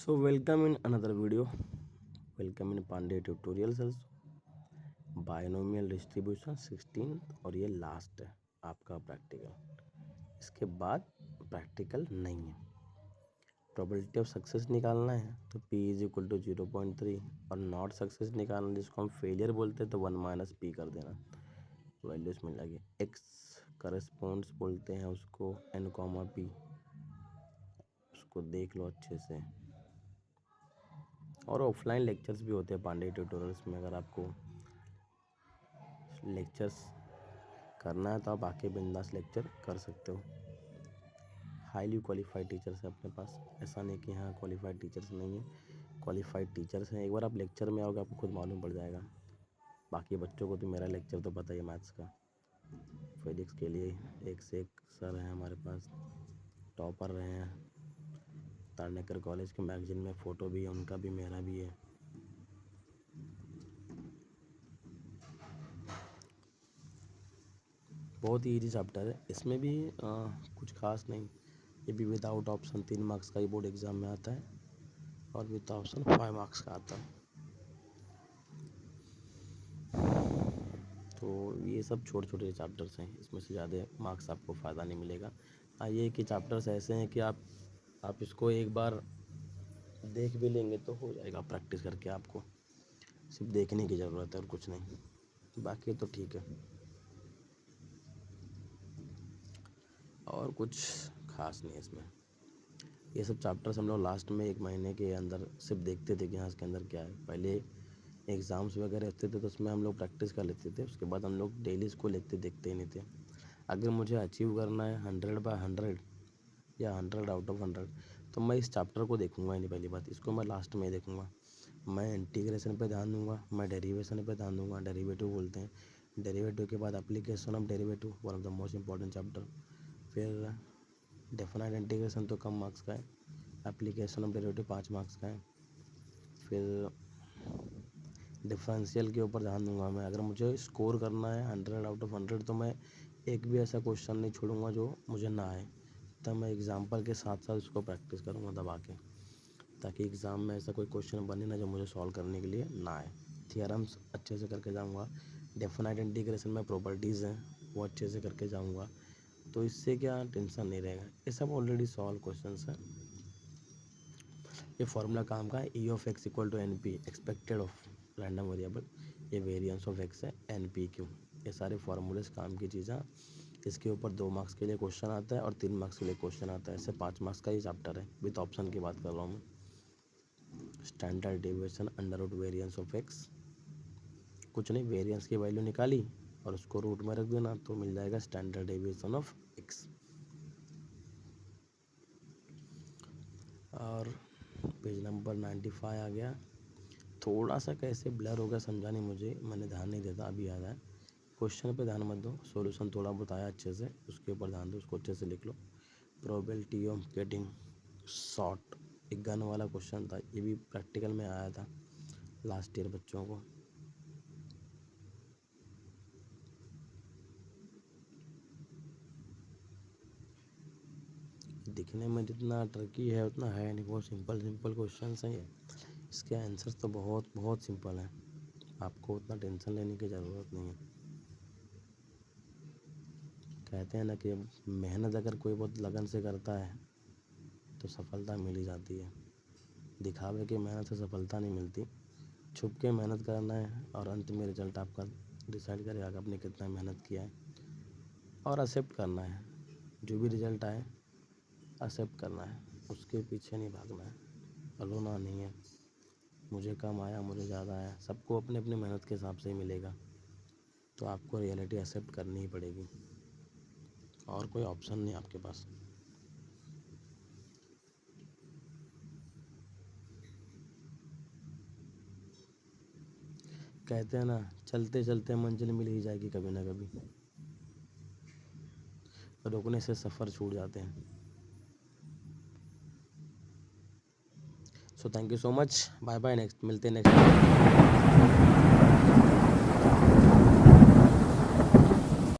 So welcome in another video. Welcome in Pandey tutorials also. Binomial distribution 16 और ये last है आपका practical. इसके बाद प्रैक्टिकल नहीं है। प्रोबेबिलिटी ऑफ सक्सेस निकालना है तो P इज इक्वल टू 0.3 और नॉट सक्सेस निकालना जिसको हम फेलियर बोलते हैं तो 1 माइनस पी कर देना, वैल्यूज मिल जाएगी। एक्स करस्पॉन्ड्स बोलते हैं उसको n कॉमा पी, उसको देख लो अच्छे से। और ऑफलाइन लेक्चर्स भी होते हैं पांडे ट्यूटोरियल्स में, अगर आपको लेक्चर्स करना है तो आप आके बिंदास लेक्चर कर सकते हो। हाईली क्वालिफाइड टीचर्स है अपने पास, ऐसा नहीं कि हाँ क्वालिफाइड टीचर्स नहीं है, क्वालिफाइड टीचर्स हैं। एक बार आप लेक्चर में आओगे आपको खुद मालूम पड़ जाएगा। बाकी बच्चों को तो मेरा लेक्चर तो पता ही है मैथ्स का। फिजिक्स के लिए एक से एक सर हैं हमारे पास, टॉपर रहे हैं। तारनेकर कॉलेज के मैगजीन में फ़ोटो भी है उनका भी मेरा भी है। बहुत ही ईजी चैप्टर है, इसमें भी कुछ खास नहीं। ये भी विदाउट ऑप्शन 3 मार्क्स का ही बोर्ड एग्ज़ाम में आता है और विद ऑप्शन 5 मार्क्स का आता है। तो ये सब छोटे छोटे चैप्टर्स हैं, इसमें से ज़्यादा मार्क्स आपको फ़ायदा नहीं मिलेगा। ये कि चैप्टर्स ऐसे हैं कि आप इसको एक बार देख भी लेंगे तो हो जाएगा प्रैक्टिस करके। आपको सिर्फ देखने की ज़रूरत है और कुछ नहीं, बाकी तो ठीक है। और कुछ खास नहीं है इसमें। ये सब चैप्टर्स हम लोग लास्ट में 1 महीने के अंदर सिर्फ देखते थे कि हाँ इसके अंदर क्या है। पहले एग्ज़ाम्स वगैरह होते थे तो उसमें हम लोग प्रैक्टिस कर लेते थे, उसके बाद हम लोग डेली इसको देखते ही नहीं थे। अगर मुझे अचीव करना है 100/100 या 100 आउट ऑफ 100 तो मैं इस चैप्टर को देखूंगा ही नहीं। पहली बात, इसको मैं लास्ट में देखूंगा। मैं इंटीग्रेशन पे ध्यान दूंगा, मैं डेरिवेशन पे ध्यान दूंगा, डेरिवेटिव बोलते हैं। डेरिवेटिव के बाद application of derivative, one of the most important chapter. फिर डेफिनाइट इंटीग्रेशन तो कम मार्क्स का है, एप्लीकेशन ऑफ डेरिवेटिव 5 मार्क्स का है। फिर डिफरेंशियल के ऊपर ध्यान दूंगा मैं। अगर मुझे स्कोर करना है 100 आउट ऑफ 100 तो मैं एक भी ऐसा क्वेश्चन नहीं छोड़ूंगा जो मुझे ना आए, तब मैं एग्जाम्पल के साथ साथ उसको प्रैक्टिस करूंगा दबा के, ताकि एग्ज़ाम में ऐसा कोई क्वेश्चन बने ना जो मुझे सॉल्व करने के लिए ना आए। थियरम्स अच्छे से करके जाऊंगा, डेफिनाइट इंटीग्रेशन में प्रॉपर्टीज़ हैं वो अच्छे से करके जाऊंगा, तो इससे क्या टेंशन नहीं रहेगा। ये सब ऑलरेडी सॉल्व क्वेश्चंस हैं। ये फार्मूला काम का है, E of X equal to N P expected of random variable, ये वेरिएंस ऑफ एक्स है एन पी क्यू। ये सारे फार्मूलेस काम की चीज़ें। इसके ऊपर 2 मार्क्स के लिए क्वेश्चन आता है और 3 मार्क्स के लिए क्वेश्चन आता है। ऐसे 5 मार्क्स का ये चैप्टर है, विद ऑप्शन की बात कर रहा हूँ मैं। Standard deviation under root variance of X, कुछ नहीं, वेरिएंस की वैल्यू निकाली और उसको रूट में रख देना तो मिल जाएगा स्टैंडर्ड डेविएशन ऑफ एक्स। और पेज नंबर 95 आ गया। थोड़ा सा कैसे ब्लर हो गया समझा नहीं मुझे, मैंने ध्यान नहीं देता, अभी याद आया। क्वेश्चन पे ध्यान मत दो, सॉल्यूशन थोड़ा बताया अच्छे से, उसके ऊपर ध्यान दो, उसको अच्छे से लिख लो। प्रोबेबिलिटी ऑफ गेटिंग शॉट, एक गन वाला क्वेश्चन था, ये भी प्रैक्टिकल में आया था लास्ट ईयर बच्चों को। दिखने में जितना ट्रिकी है उतना है नहीं, बहुत सिंपल सिंपल क्वेश्चन हैं ये। इसके आंसर्स तो बहुत बहुत सिंपल हैं, आपको उतना टेंशन लेने की ज़रूरत नहीं है। कहते हैं ना कि मेहनत अगर कोई बहुत लगन से करता है तो सफलता मिल ही जाती है। दिखावे की मेहनत से सफलता नहीं मिलती, छुप के मेहनत करना है और अंत में रिजल्ट आपका डिसाइड करेगा कि आपने कितना मेहनत किया है। और एक्सेप्ट करना है, जो भी रिजल्ट आए एक्सेप्ट करना है, उसके पीछे नहीं भागना है। रोना नहीं है मुझे कम आया मुझे ज़्यादा आया, सबको अपने अपने मेहनत के हिसाब से ही मिलेगा। तो आपको रियलिटी एक्सेप्ट करनी ही पड़ेगी, और कोई ऑप्शन नहीं आपके पास। कहते हैं ना, चलते चलते मंजिल मिल ही जाएगी कभी ना कभी, रुकने से सफ़र छूट जाते हैं। So thank you so much, bye bye, next मिलते हैं नेक्स्ट।